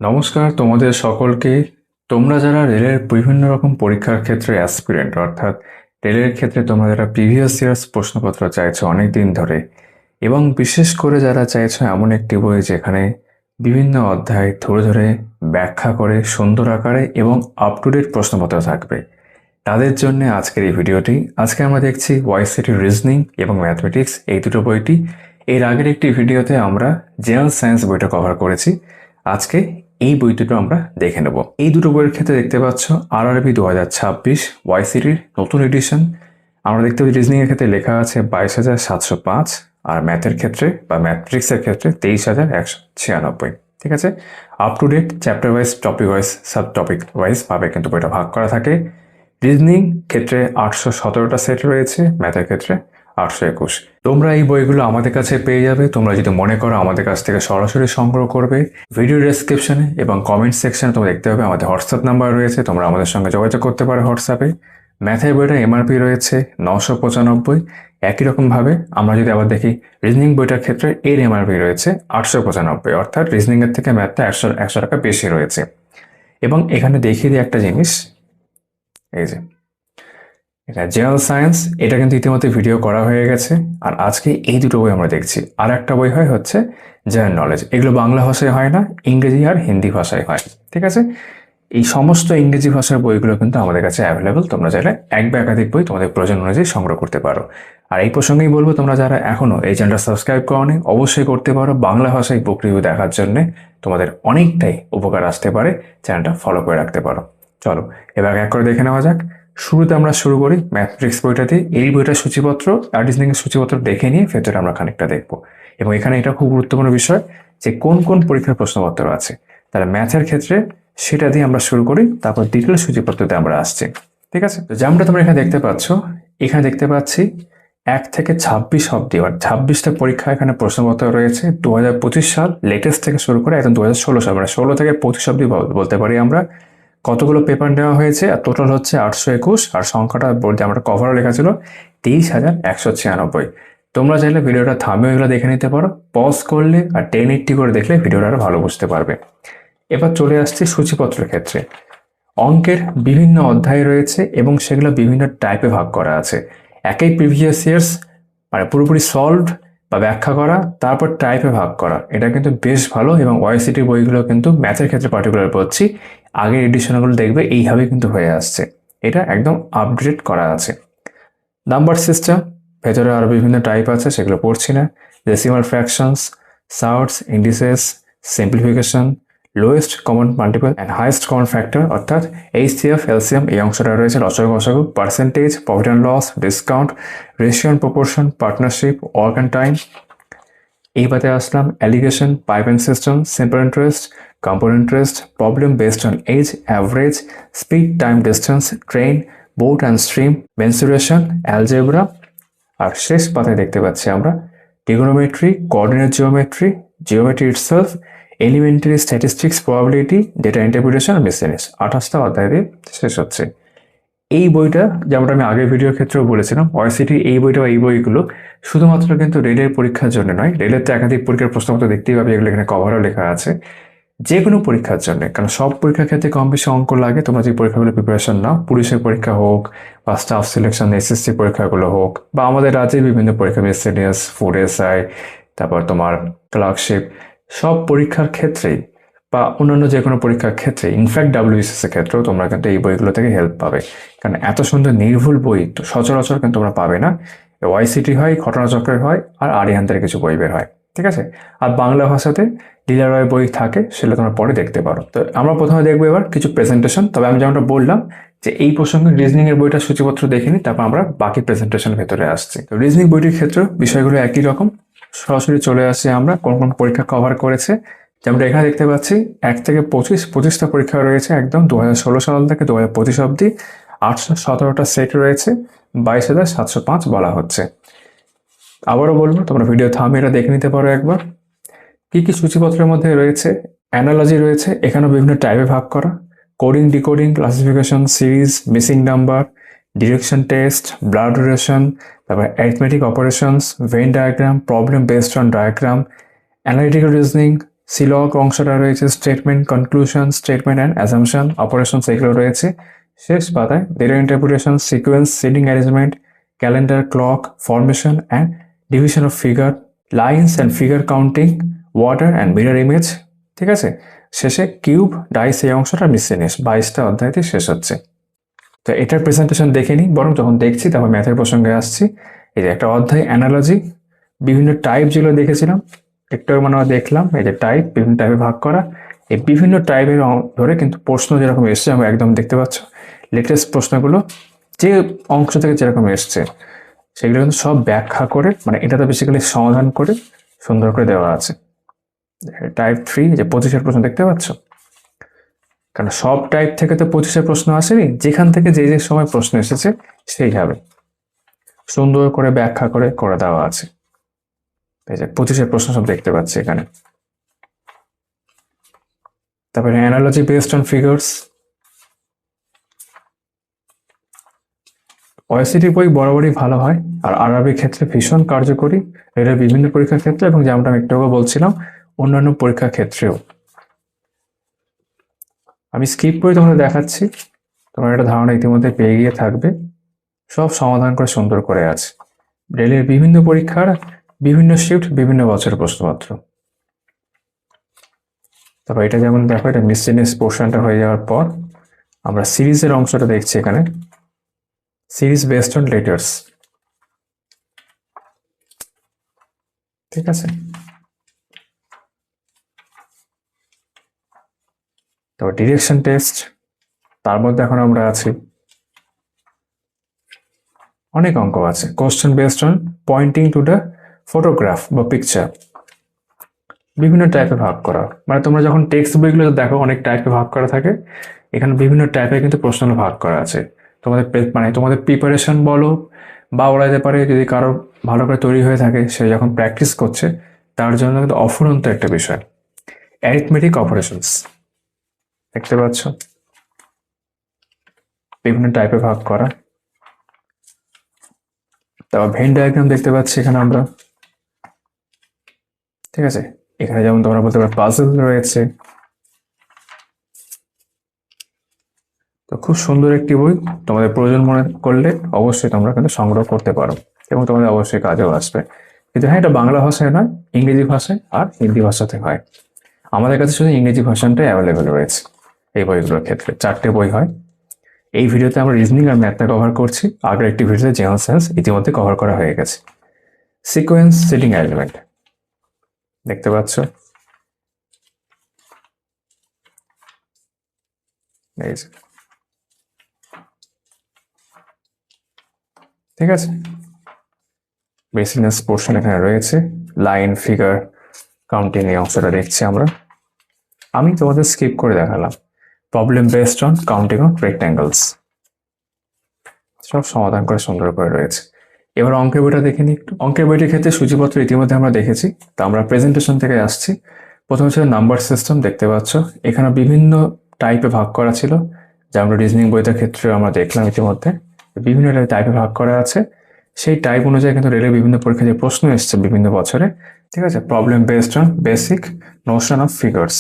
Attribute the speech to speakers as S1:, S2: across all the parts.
S1: নমস্কার তোমাদের সকলকে। তোমরা যারা রেলের বিভিন্ন রকম পরীক্ষার ক্ষেত্রে অ্যাসপিরেন্ট, অর্থাৎ রেলের ক্ষেত্রে তোমরা যারা প্রিভিয়াস ইয়ার্স প্রশ্নপত্র চাইছো অনেক দিন ধরে, এবং বিশেষ করে যারা চাইছো এমন একটি বই যেখানে বিভিন্ন অধ্যায় ধরে ধরে ব্যাখ্যা করে সুন্দর আকারে এবং আপ টু ডেট প্রশ্নপত্র থাকবে, তাদের জন্য আজকের এই ভিডিওটি। আজকে আমরা দেখছি ওয়াইসিটি রিজনিং এবং ম্যাথমেটিক্স, এই দুটো বইটি। এর আগের একটি ভিডিওতে আমরা জেনারেল সায়েন্স বইটা কভার করেছি। আজকে এই বই দুটো আমরা দেখে নেব। এই দুটো বইয়ের ক্ষেত্রে দেখতে পাচ্ছ RRB 2026 ওয়াইসিটির নতুন এডিশন। আমরা দেখতে পাচ্ছি রিজনিংয়ের ক্ষেত্রে লেখা আছে 22,705, আর ম্যাথের ক্ষেত্রে বা ম্যাথমেটিক্সের ক্ষেত্রে 23,196। ঠিক আছে, up to date chapter wise, topic wise, sub topic wise ভাবে কিন্তু বইটা ভাগ করা থাকে। রিজনিং ক্ষেত্রে 817টা সেট রয়েছে, ম্যাথের ক্ষেত্রে 821। তোমরা এই বইগুলো আমাদের কাছে পেয়ে যাবে। তোমরা যদি মনে করো আমাদের কাছ থেকে সরাসরি সংগ্রহ করবে, ভিডিও ডেসক্রিপশনে এবং কমেন্ট সেকশনে তোমরা দেখতে পাবে আমাদের হোয়াটসঅ্যাপ নাম্বার রয়েছে, তোমরা আমাদের সঙ্গে যোগাযোগ করতে পারো হোয়াটসঅ্যাপে। ম্যাথের বইটা MRP রয়েছে 995। একই রকমভাবে আমরা যদি আবার দেখি রিজনিং বইটার ক্ষেত্রে এর MRP রয়েছে 895, অর্থাৎ রিজনিংয়ের থেকে ম্যাথটা 100 টাকা বেশি রয়েছে। এবং এখানে দেখিয়ে দিই একটা জিনিস, এই যে এটা জেনারেল সায়েন্স, এটা কিন্তু ইতিমধ্যে ভিডিও করা হয়ে গেছে। আর আজকে এই দুটো বই আমরা দেখছি। আর একটা বই হচ্ছে জেনারেল নলেজ। এগুলো বাংলা ভাষায় হয় না, ইংরেজি আর হিন্দি ভাষায় হয়। ঠিক আছে, এই সমস্ত ইংরেজি ভাষার বইগুলো কিন্তু আমাদের কাছে অ্যাভেলেবল। তোমরা চাইলে এক বা একাধিক বই তোমাদের প্রয়োজন অনুযায়ী সংগ্রহ করতে পারো। আর এই প্রসঙ্গেই বলবো, তোমরা যারা এখনো এই চ্যানেলটা সাবস্ক্রাইব করোনি অবশ্যই করতে পারো। বাংলা ভাষায় বুক রিভিউ দেখার জন্য তোমাদের অনেকটাই উপকার আসতে পারে, চ্যানেলটা ফলো করে রাখতে পারো। চলো এবার এক করে দেখে নেওয়া যাক। শুরুতে আমরা শুরু করি ম্যাথমেটিক্স বইটা দিয়ে। এই বইটার সূচিপত্র আর রিজনিংয়ের সূচিপত্র দেখে নিয়ে ভেতরে আমরা খানিকটা দেখবো। এবং এখানে এটা খুব গুরুত্বপূর্ণ বিষয় যে কোন কোন পরীক্ষার প্রশ্নপত্র আছে। তাহলে ম্যাথের ক্ষেত্রে সেটা দিয়ে আমরা শুরু করি, তারপর ডিটেল সূচিপত্রতে আমরা আসছি। ঠিক আছে, তো যেমনটা তোমরা এখানে দেখতে পাচ্ছ, এখানে দেখতে পাচ্ছি 1 থেকে 26 অব্দি, আর 26টা পরীক্ষা এখানে প্রশ্নপত্র রয়েছে। 2025 সাল লেটেস্ট থেকে শুরু করে একদম 2016 সাল, মানে 16 থেকে 25 অব্দি বলতে পারি আমরা। কতগুলো পেপার নেওয়া হয়েছে, আর টোটাল হচ্ছে 821। আর সংখ্যাটা বলতে আমরা কভারও লেখা ছিল 23,196। তোমরা চাইলে ভিডিওটা থামিয়ে এগুলো দেখে নিতে পারো, পজ করলে আর 1080 করে দেখলে ভিডিওটা আরো ভালো বুঝতে পারবে। এবার চলে আসছি সূচিপত্রের ক্ষেত্রে। অঙ্কের বিভিন্ন অধ্যায় রয়েছে এবং সেগুলো বিভিন্ন টাইপে ভাগ করা আছে। একই প্রিভিয়াস ইয়ার্স, মানে পুরোপুরি সলভ বা ব্যাখ্যা করা, তারপর টাইপে ভাগ করা, এটা কিন্তু বেশ ভালো। এবং ওয়াইসিটি বইগুলো কিন্তু ম্যাথের ক্ষেত্রে পার্টিকুলার বলছি, আগের এডিশনগুলো দেখবে এইভাবে কিন্তু হয়ে আসছে। এটা একদম আপডেট করা আছে। নাম্বার সিস্টেম, ভেতরে আরও বিভিন্ন টাইপ আছে, সেগুলো পড়ছি না। Decimal fractions, surds, indices, simplification, lowest common multiple and highest common factor, অর্থাৎ HCF, LCM, এই অংশটা রয়েছে। লসাগু গসাগু, percentage, profit and loss, discount, ratio and proportion, partnership, work and time. এইবারে আসলাম alligation, pipe and cistern, simple interest, compound interest, problem based on age, average, speed, time, distance, train, boat and stream, mensuration, algebra. আর শেষ পাতায় দেখতে পাচ্ছি আমরা trigonometry, coordinate geometry, geometry itself, elementary statistics, probability, data interpretation আর miscellaneous. 28টা অধ্যায় দিয়ে শেষ হচ্ছে এই বইটা। যেমনটা আমি আগের ভিডিওর ক্ষেত্রেও বলেছিলাম, ওয়াইসিটি এই বইটা বা এই বইগুলো শুধুমাত্র কিন্তু রেলের পরীক্ষার জন্য নয়। রেলের তো একাধিক পরীক্ষার প্রশ্নপত্র দেখতেই পাবে, এগুলো এখানে কভারও লেখা আছে। যে কোনো পরীক্ষার জন্য, কারণ সব পরীক্ষার ক্ষেত্রে কম বেশি অঙ্ক লাগে। তোমরা যে পরীক্ষাগুলো প্রিপারেশন নাও, পুলিশের পরীক্ষা হোক বা স্টাফ সিলেকশন, SSC পরীক্ষাগুলো হোক, বা আমাদের রাজ্যের বিভিন্ন পরীক্ষা, মিসেলেনিয়াস, ফুড SI, তারপর তোমার ক্লার্কশিপ, সব পরীক্ষার ক্ষেত্রেই বা অন্যান্য যে কোনো পরীক্ষার ক্ষেত্রে, ইনফ্যাক্ট WBCS এর ক্ষেত্রেও তোমরা কিন্তু এই বইগুলো থেকে হেল্প পাবে। কারণ এত সুন্দর নির্ভুল বই তো সচরাচর কিন্তু তোমরা পাবে না। ওয়াইসিটি হয়, ঘটনাচক্রের হয়, আর আরিহান্তের কিছু বই বের হয়। ঠিক আছে, আর বাংলা ভাষাতে লীলা রয় বই থাকে, সেটা তোমরা পরে দেখতে পারো। তো আমরা প্রথমে দেখবো এবার কিছু প্রেজেন্টেশন। তবে আমি যেমনটা বললাম যে এই প্রসঙ্গে রিজনিং এর বইটা সূচিপত্র দেখে নিই, তারপর আমরা বাকি প্রেজেন্টেশন ভেতরে আসছি। তো রিজনিং বইটির ক্ষেত্রে বিষয়গুলো একই রকম। সরাসরি চলে আসি আমরা কোন কোন পরীক্ষা কভার করেছে। যেমনটা এখানে দেখতে পাচ্ছি 1 থেকে 25টা পরীক্ষা রয়েছে, একদম 2016 সাল থেকে 2025 অব্দি। 817টা সেট রয়েছে, 22,705 বলা হচ্ছে। আবারও বলবো, তোমরা ভিডিও থামিয়ে এটা দেখে নিতে পারো একবার। কি কি সূচিপত্রের মধ্যে রয়েছে, অ্যানালজি রয়েছে, এখানেও বিভিন্ন টাইপে ভাগ করা। Coding, decoding, classification, series, missing number, direction test, blood duration, তারপর arithmetic operations, Venn diagram, problem based on diagram, analytical reasoning, syllogism অংশটা রয়েছে statement, conclusion, statement and assumption, operation, এগুলো রয়েছে। শেষ পাতায় data interpretation, sequence, seating arrangement, calendar, clock, formation and division of figure, lines and figure counting, water and mirror image. ঠিক আছে, শেষে cube, dice, এই অংশটা মিসেলিনিয়াস 22টা অধ্যায়তে শেষ হচ্ছে। তো এটার প্রেজেন্টেশন দেখে নিই, বরং যখন দেখছি তখন ম্যাথের প্রসঙ্গে আসছি। এই যে একটা অধ্যায় অ্যানালজি, বিভিন্ন টাইপ যেগুলো দেখেছিলাম একটু মানে দেখলাম, এই যে টাইপ, বিভিন্ন টাইপে ভাগ করা, এই বিভিন্ন টাইপের ধরে কিন্তু প্রশ্ন যেরকম এসছে আমরা একদম দেখতে পাচ্ছ লেটেস্ট প্রশ্নগুলো যে অংশ থেকে যেরকম এসছে সেগুলো কিন্তু সব ব্যাখ্যা করে, মানে এটা তো বেসিক্যালি সমাধান করে সুন্দর করে দেওয়া আছে। টাইপ 3 যে 25-এর প্রশ্ন দেখতে পাচ্ছ, কারণ সব টাইপ থেকে তো 25-এর প্রশ্ন আসেনি, যেখান থেকে যে যে সময় প্রশ্ন এসেছে সেইভাবে সুন্দর করে ব্যাখ্যা করে করে দেওয়া আছে। এই যে 25-এর প্রশ্ন সব দেখতে পাচ্ছি এখানে। তারপরে অ্যানালজি বেসড অন ফিগার্স, ওএসসিটি বই বরাবরই ভালো হয় আর আরবির ক্ষেত্রে ভীষণ কার্যকরী, এর বিভিন্ন পরীক্ষার ক্ষেত্রে এবং যেমনটা আমি একটু আগে বলছিলাম অন্যান্য পরীক্ষার ক্ষেত্রেও। আমি স্কিপ করে তোমাদের দেখাচ্ছি, তোমার একটা ধারণা ইতিমধ্যে পেয়ে গিয়ে থাকবে। সব সমাধান করে সুন্দর করে আছে, রেলের বিভিন্ন পরীক্ষার বিভিন্ন শিফট, বিভিন্ন বছরের প্রশ্নপত্র। তারপর এটা যেমন দেখো, এটা মিসসেলিনিয়াস পোর্শনটা হয়ে যাওয়ার পর আমরা সিরিজের অংশটা দেখছি এখানে, সিরিজ বেসড অন লেটার্স। ঠিক আছে, তো ডিরেকশন টেস্ট, তার মধ্যে এখন আমরা আছি অনেক অঙ্ক আছে। Question based on pointing to the photograph বা পিকচার, বিভিন্ন টাইপে ভাগ করা, মানে তোমরা যখন টেক্সট বইগুলো দেখো অনেক টাইপে ভাগ করা থাকে, এখানে বিভিন্ন টাইপে কিন্তু প্রশ্নগুলো ভাগ করা আছে। তোমাদের মানে তোমাদের প্রিপারেশন বলো বা ওরা যেতে পারে যদি কারো ভালো করে তৈরি হয়ে থাকে, সে যখন প্র্যাকটিস করছে তার জন্য কিন্তু অফুরন্ত একটা বিষয়। অ্যারিথমেটিক অপারেশনস দেখতে পাচ্ছ, বিভিন্ন টাইপে ভাগ করা। তারপর ভেন ডায়াগ্রাম দেখতে পাচ্ছি এখানে আমরা। ঠিক আছে, এখানে যেমন তোমরা বলতে পারো পাজল রয়েছে। তো খুব সুন্দর একটি বই, তোমাদের প্রয়োজন মনে করলে অবশ্যই তোমরা কিন্তু সংগ্রহ করতে পারো এবং তোমাদের অবশ্যই কাজেও আসবে। কিন্তু হ্যাঁ, এটা বাংলা ভাষায় নয়, ইংরেজি ভাষায় আর হিন্দি ভাষাতে হয়। আমাদের কাছে শুধু ইংরেজি ভার্সনটাই অ্যাভেলেবেল রয়েছে এই বইগুলোর ক্ষেত্রে। 4টে বই হয়। এই ভিডিওতে আমরা রিজনিং আর ম্যাথটা কভার করছি, আগের একটি ভিডিওতে জেনারেল সায়েন্স ইতিমধ্যে কভার করা হয়ে গেছে। সিকোয়েন্স, সিটিং অ্যারেঞ্জমেন্ট দেখতে পাচ্ছ, এই যে। ঠিক আছে, বেসিকনেস পোর্শন এখানে রয়েছে, লাইন, ফিগার, কাউন্টিং, এই অংশটা দেখছি আমরা। আমি তোমাদের স্কিপ করে দেখালাম problem based on counting on rectangles, সব সমাধান করে সুন্দর করে রয়েছে। এবার অঙ্কের বইটা দেখে নিই একটু। অঙ্কের বইটির ক্ষেত্রে সূচিপত্র ইতিমধ্যে আমরা দেখেছি, তা আমরা প্রেজেন্টেশন থেকে আসছি। প্রথমে ছিল নাম্বার সিস্টেম, দেখতে পাচ্ছ এখানে বিভিন্ন টাইপে ভাগ করা ছিল, যা আমরা রিজনিং বইটার ক্ষেত্রে আমরা দেখলাম ইতিমধ্যে। বিভিন্ন টাইপে ভাগ করা আছে, সেই টাইপ অনুযায়ী কিন্তু রেলের বিভিন্ন পরীক্ষায় যে প্রশ্ন এসছে বিভিন্ন বছরে। ঠিক আছে, problem based on basic Notion of figures,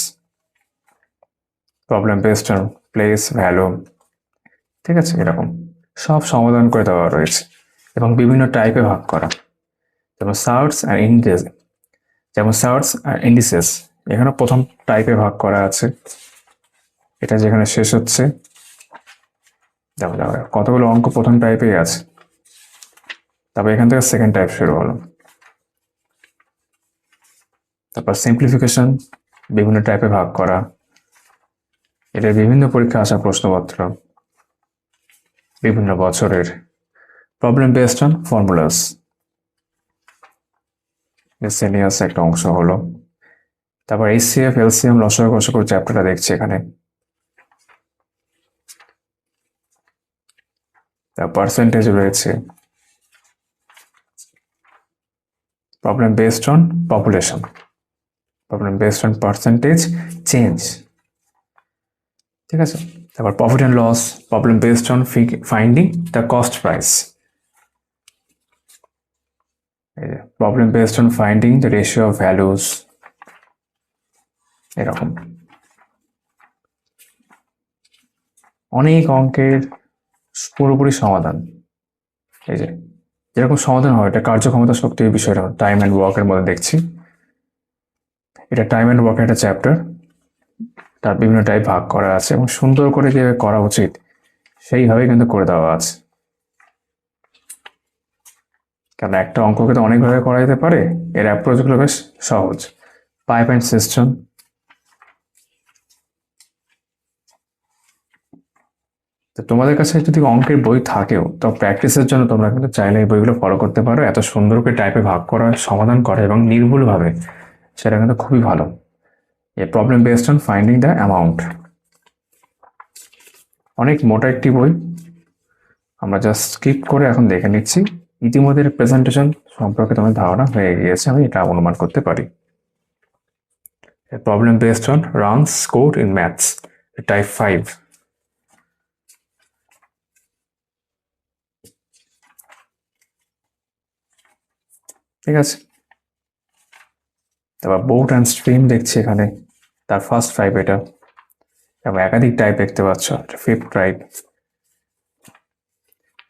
S1: problem based on place, value. ঠিক আছে, এরকম সব সমাধান করে দেওয়া রয়েছে এবং বিভিন্ন টাইপে ভাগ করা, যেমন সার্টস আর ইন্ডিসেস। যেমন সার্টস আর ইন্ডিসেস এখানে প্রথম টাইপে ভাগ করা আছে, এটা যেখানে শেষ হচ্ছে। দেখো দেখো কতগুলো অঙ্ক প্রথম টাইপেই আছে, তারপর এখান থেকে সেকেন্ড টাইপ শুরু হলো। তারপর সিম্পলিফিকেশন, বিভিন্ন টাইপে ভাগ করা, এটা বিভিন্ন পরীক্ষা আসা প্রশ্নপত্র বিভিন্ন বছরের। Problem based on formulas, miscellaneous একটা অংশ হলো। তারপর এইচসিএফ, এলসিএম, লসাগু গসাগুর চ্যাপ্টারটা দেখছি এখানে। তার পার্সেন্টেজ রয়েছে, problem based on population, problem based on percentage change. ঠিক আছে, তারপর profit and loss, problem based on finding the cost price, problem based on finding the ratio of values. এরকম অনেক অঙ্কের পুরোপুরি সমাধান। এই যে যেরকম সমাধান হয়, এটা কার্যক্ষমতা শক্তির বিষয়টা টাইম অ্যান্ড ওয়ার্কের মধ্যে দেখছি। এটা টাইম অ্যান্ড ওয়ার্কের একটা চ্যাপ্টার, তার বিভিন্ন টাইপ ভাগ করা আছে এবং সুন্দর করে যেভাবে করা উচিত সেইভাবে কিন্তু করে দেওয়া আছে। কারণ একটা অঙ্ককে তো অনেকভাবে করা যেতে পারে, এর অ্যাপ্রোচগুলো বেশ সহজ। পাইপ অ্যান্ড সিস্টেম, তো তোমাদের কাছে যদি অঙ্কের বই থাকেও তো প্র্যাকটিসের জন্য তোমরা কিন্তু চাইলে এই বইগুলো ফলো করতে পারো। এত সুন্দর করে টাইপে ভাগ করা, সমাধান করা এবং নির্ভুলভাবে, সেটা কিন্তু খুবই ভালো। এ problem based on finding the amount, অনেক মোটা একটি বই। আমরা জাস্ট স্কিপ করে এখন দেখে নিচ্ছি। ইতিমধ্যে প্রেজেন্টেশন সম্পর্কে তোমার ধারণা হয়ে গিয়েছে, আমি এটা অনুমান করতে পারি। Problem based on runs code in maths, type 5। ঠিক আছে, তারপর বোট অ্যান্ড স্ট্রিম দেখছি এখানে, তার ফার্স্ট টাইপ এটা, এবং একাধিক টাইপ দেখতে পাচ্ছ, fifth type.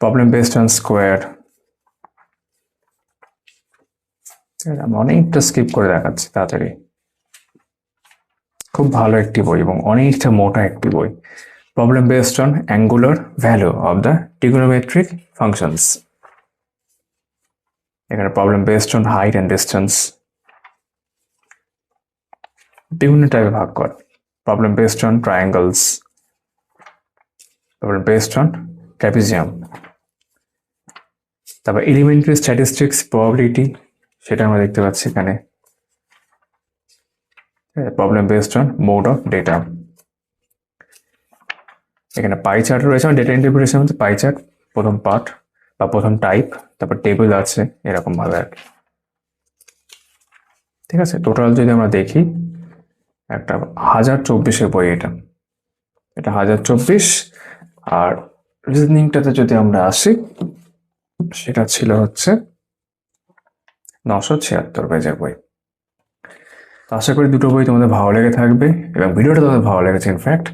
S1: Problem based on square, আমি অনেকটা স্কিপ করে দেখাচ্ছি তাড়াতাড়ি। খুব ভালো একটি বই এবং অনেকটা মোটা একটি বই। Problem based on angular value of the trigonometric functions, এখানে problem based on height and distance, বিভিন্ন টাইপে ভাগ কর। Problem based on triangles, problem based on trapezium, তারপর এলিমেন্টারি স্ট্যাটিস্টিক্স প্রবাবিলিটি, সেটা আমরা দেখতে পাচ্ছি এখানে। Problem based on mode of data, এখানে পাই চার্ট রয়েছে, ডেটা ইন্টারপ্রিটেশন মধ্যে পাই চার্ট প্রথম পার্ট বা প্রথম টাইপ, তারপর টেবিল আছে এরকম ভাবে আর কি। ঠিক আছে, টোটাল যদি আমরা দেখি একটা 1024 বই এটা, এটা 1024। আর রিজনিংটাতে যদি আমরা আসি, সেটা ছিল হচ্ছে 976 পেজের বই। তো আশা করি দুটো বই তোমাদের ভালো লেগে থাকবে এবং ভিডিওটা তোমাদের ভালো লেগেছে। ইনফ্যাক্ট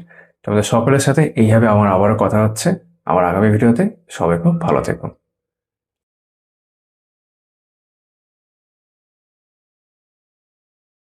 S1: তোমাদের সকলের সাথে এইভাবে আমার আবারও কথা হচ্ছে আমার আগামী ভিডিওতে। সবাই খুব ভালো থেকো।